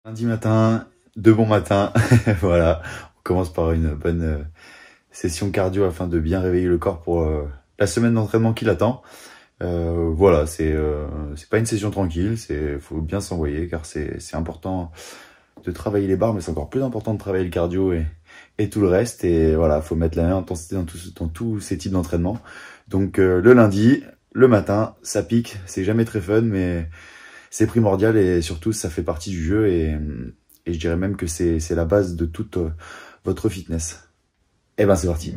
Lundi matin, de bon matin, voilà, on commence par une bonne session cardio afin de bien réveiller le corps pour la semaine d'entraînement qui l'attend. Voilà, c'est pas une session tranquille, faut bien s'envoyer car c'est important de travailler les barres, mais c'est encore plus important de travailler le cardio et tout le reste. Et voilà, faut mettre la même intensité dans tous ces types d'entraînement. Donc le lundi, le matin, ça pique, c'est jamais très fun, mais c'est primordial et surtout ça fait partie du jeu et je dirais même que c'est la base de toute votre fitness. Et ben c'est parti.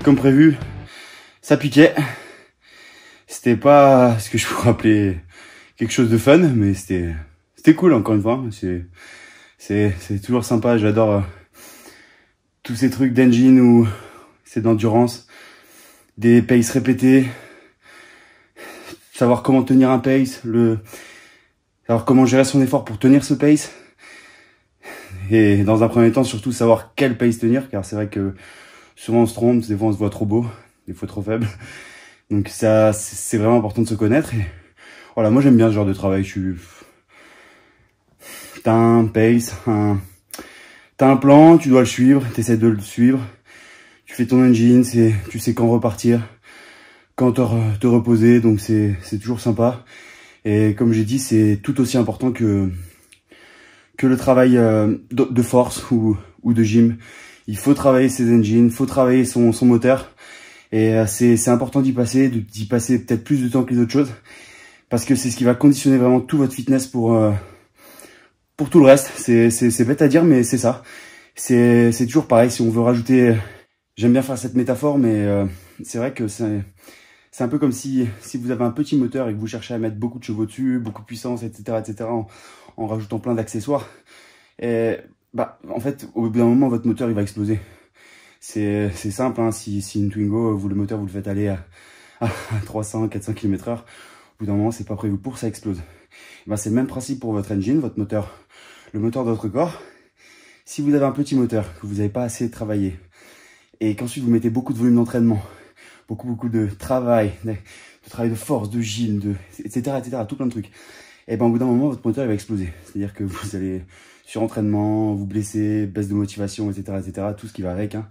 Comme prévu, ça piquait. C'était pas ce que je pourrais appeler quelque chose de fun, mais c'était cool encore une fois. C'est toujours sympa. J'adore tous ces trucs d'engine ou c'est d'endurance, des paces répétés, savoir comment tenir un pace, savoir comment gérer son effort pour tenir ce pace. Et dans un premier temps, surtout savoir quel pace tenir, car c'est vrai que souvent on se trompe, des fois on se voit trop beau, des fois trop faible. Donc ça, c'est vraiment important de se connaître. Et voilà, moi j'aime bien ce genre de travail. T'as un pace, t'as un plan, tu dois le suivre, t'essaies de le suivre. Tu fais ton engine, tu sais quand repartir, quand te reposer, donc c'est toujours sympa. Et comme j'ai dit, c'est tout aussi important que le travail de force ou de gym. Il faut travailler ses engines, il faut travailler son moteur. Et c'est important d'y passer peut-être plus de temps que les autres choses. Parce que c'est ce qui va conditionner vraiment tout votre fitness pour tout le reste. C'est bête à dire, mais c'est ça. C'est toujours pareil, si on veut rajouter... J'aime bien faire cette métaphore, mais c'est vrai que c'est un peu comme si vous avez un petit moteur et que vous cherchez à mettre beaucoup de chevaux dessus, beaucoup de puissance, etc. en rajoutant plein d'accessoires. Et bah, en fait, au bout d'un moment, votre moteur, il va exploser. C'est simple, hein. Si une Twingo, le moteur, vous le faites aller à 300, 400 km/h, au bout d'un moment, c'est pas prévu pour, ça explose. Et ben, c'est le même principe pour votre engine, votre moteur, le moteur de votre corps. Si vous avez un petit moteur, que vous n'avez pas assez travaillé, et qu'ensuite vous mettez beaucoup de volume d'entraînement, beaucoup de travail de force, de gym, etc., tout plein de trucs, et ben, au bout d'un moment, votre moteur, il va exploser. C'est-à-dire que vous allez surentraînement, vous blesser, baisse de motivation, etc., tout ce qui va avec, hein,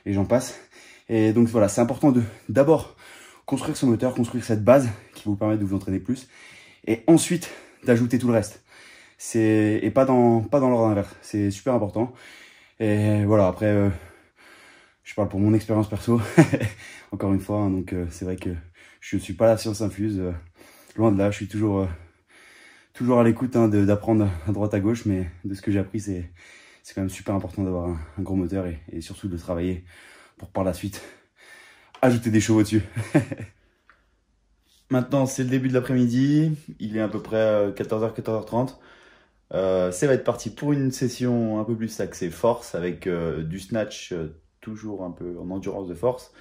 et j'en passe. Et donc voilà, c'est important de d'abord construire ce moteur, construire cette base qui va vous permettre de vous entraîner plus, et ensuite d'ajouter tout le reste. Et pas dans l'ordre inverse, c'est super important. Et voilà, après, je parle pour mon expérience perso, encore une fois, hein, donc c'est vrai que je ne suis pas la science infuse, loin de là, je suis toujours à l'écoute hein, d'apprendre à droite à gauche, mais de ce que j'ai appris, c'est quand même super important d'avoir un gros moteur et surtout de travailler pour par la suite ajouter des chevaux dessus. Maintenant, c'est le début de l'après-midi, il est à peu près 14h, 14h30. Ça va être parti pour une session un peu plus axée force avec du snatch toujours un peu en endurance de force.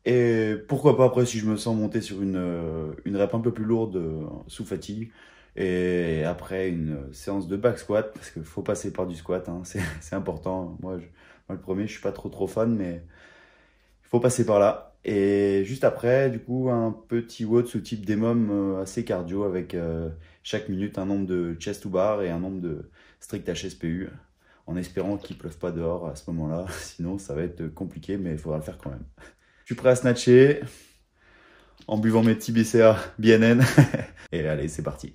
Et pourquoi pas après si je me sens monter sur une rep un peu plus lourde sous fatigue. Et après une séance de back squat parce qu'il faut passer par du squat, hein, c'est important. Moi le premier, je suis pas trop fan, mais il faut passer par là. Et juste après, du coup, un petit WOD sous type DEMOM assez cardio avec chaque minute un nombre de chest to bar et un nombre de strict HSPU, en espérant qu'il pleuve pas dehors à ce moment-là. Sinon, ça va être compliqué, mais il faudra le faire quand même. Je suis prêt à snatcher en buvant mes petits BCA BNN. Et allez, c'est parti.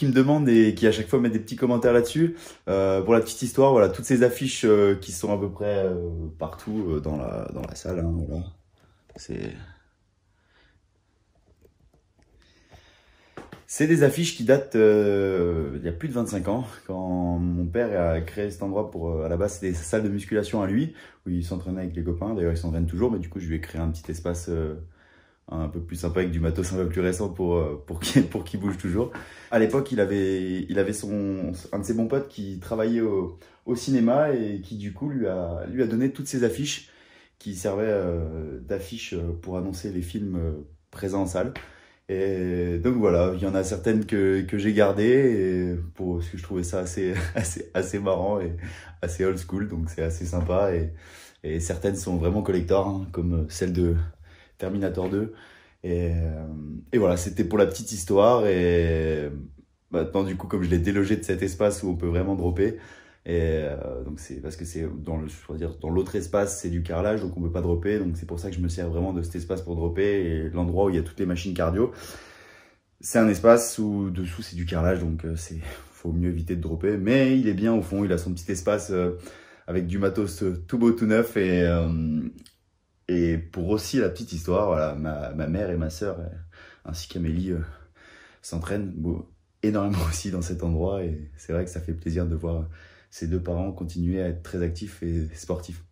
qui me demandent et qui à chaque fois mettent des petits commentaires là-dessus, pour la petite histoire, voilà, toutes ces affiches qui sont à peu près partout dans la salle, hein, voilà. C'est des affiches qui datent il y a plus de 25 ans, quand mon père a créé cet endroit pour, à la base, c'était sa salle de musculation à lui, où il s'entraînait avec les copains. D'ailleurs, il s'entraîne toujours, mais du coup, je lui ai créé un petit espace un peu plus sympa avec du matos un peu plus récent pour qu'il bouge toujours. À l'époque, il avait un de ses bons potes qui travaillait au cinéma et qui, du coup, lui a donné toutes ces affiches qui servaient d'affiches pour annoncer les films présents en salle. Et donc voilà, il y en a certaines que j'ai gardées parce que je trouvais ça assez marrant et assez old school, donc c'est assez sympa. Et certaines sont vraiment collector, hein, comme celle de Terminator 2. Et voilà, c'était pour la petite histoire. Et maintenant, du coup, comme je l'ai délogé de cet espace où on peut vraiment dropper, donc c'est parce que c'est dans l'autre espace, c'est du carrelage, donc on peut pas dropper. Donc c'est pour ça que je me sers vraiment de cet espace pour dropper. Et l'endroit où il y a toutes les machines cardio, c'est un espace où dessous c'est du carrelage, donc faut mieux éviter de dropper. Mais il est bien au fond, il a son petit espace avec du matos tout beau tout neuf. Et pour aussi la petite histoire, voilà, ma mère et ma sœur ainsi qu'Amélie s'entraînent énormément aussi dans cet endroit. Et c'est vrai que ça fait plaisir de voir ces deux parents continuer à être très actifs et sportifs.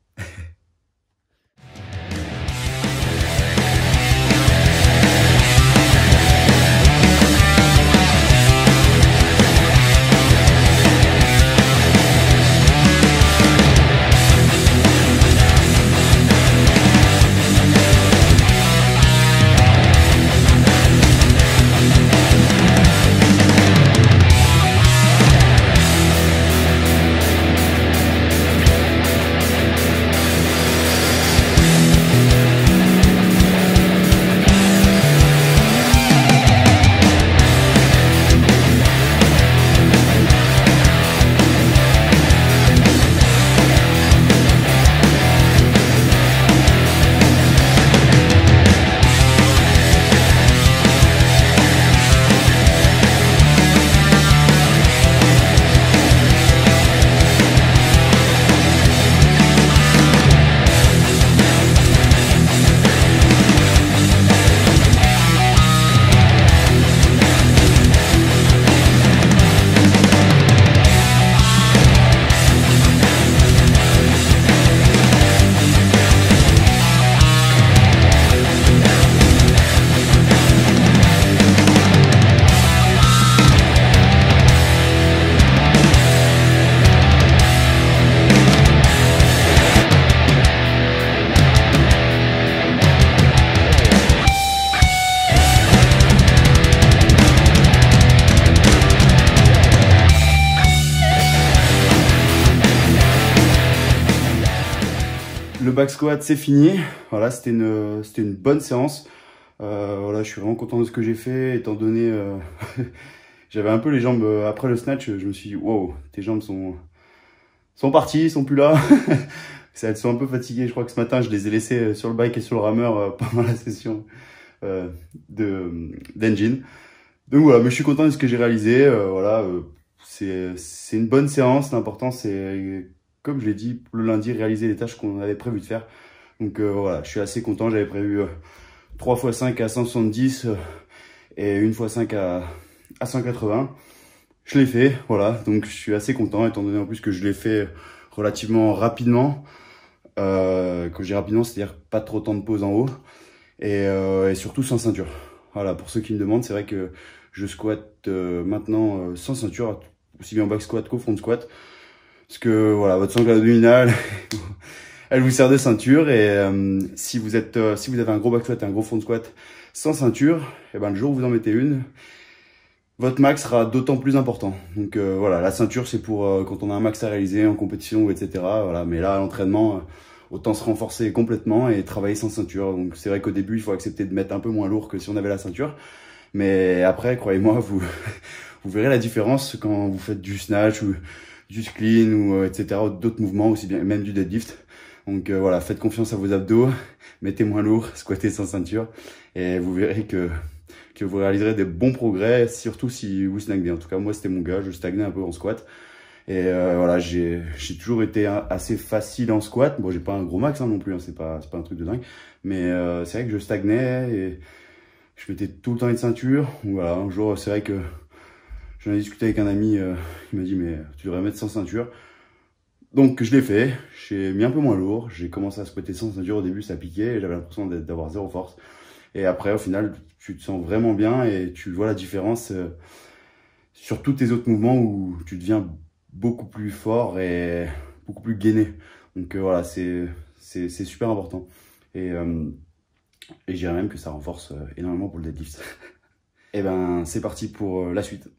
Le back squat c'est fini, voilà, c'était une bonne séance. Voilà, je suis vraiment content de ce que j'ai fait, étant donné j'avais un peu les jambes après le snatch, je me suis dit wow, tes jambes sont parties, sont plus là. Elles sont un peu fatiguées, je crois que ce matin je les ai laissées sur le bike et sur le rameur pendant la session d'engine. Donc voilà, mais je suis content de ce que j'ai réalisé. Voilà, c'est une bonne séance. L'important c'est, comme je l'ai dit, le lundi, réaliser les tâches qu'on avait prévu de faire. Donc voilà, je suis assez content. J'avais prévu 3 x 5 à 170 et 1 x 5 à 180. Je l'ai fait, voilà. Donc je suis assez content, étant donné en plus que je l'ai fait relativement rapidement. Quand je dis rapidement, c'est-à-dire pas trop de temps de pause en haut. Et surtout sans ceinture. Voilà, pour ceux qui me demandent, c'est vrai que je squatte maintenant sans ceinture, aussi bien en back squat qu'au front squat. Parce que voilà, votre sangle abdominale, elle vous sert de ceinture. Et si vous avez un gros back squat et un gros front squat sans ceinture, et ben le jour où vous en mettez une, votre max sera d'autant plus important. Donc voilà, la ceinture c'est pour quand on a un max à réaliser en compétition ou etc. Voilà, mais là à l'entraînement, autant se renforcer complètement et travailler sans ceinture. Donc c'est vrai qu'au début il faut accepter de mettre un peu moins lourd que si on avait la ceinture. Mais après, croyez-moi, vous verrez la différence quand vous faites du snatch ou du clean ou etc. d'autres mouvements, aussi bien même du deadlift. Donc voilà, faites confiance à vos abdos, mettez moins lourd, squattez sans ceinture et vous verrez que que vous réaliserez des bons progrès, surtout si vous stagnez. En tout cas, moi, c'était mon gars, je stagnais un peu en squat. Et voilà, j'ai toujours été assez facile en squat. Bon, j'ai pas un gros max non plus, c'est pas un truc de dingue. Mais c'est vrai que je stagnais et je mettais tout le temps une ceinture. Voilà, un jour, c'est vrai que j'en ai discuté avec un ami, il m'a dit mais tu devrais mettre sans ceinture. Donc je l'ai fait, j'ai mis un peu moins lourd, j'ai commencé à squatter sans ceinture. Au début ça piquait et j'avais l'impression d'avoir zéro force. Et après au final tu te sens vraiment bien et tu vois la différence sur tous tes autres mouvements où tu deviens beaucoup plus fort et beaucoup plus gainé. Donc voilà, c'est super important. Et je dirais même que ça renforce énormément pour le deadlift. Et ben c'est parti pour la suite.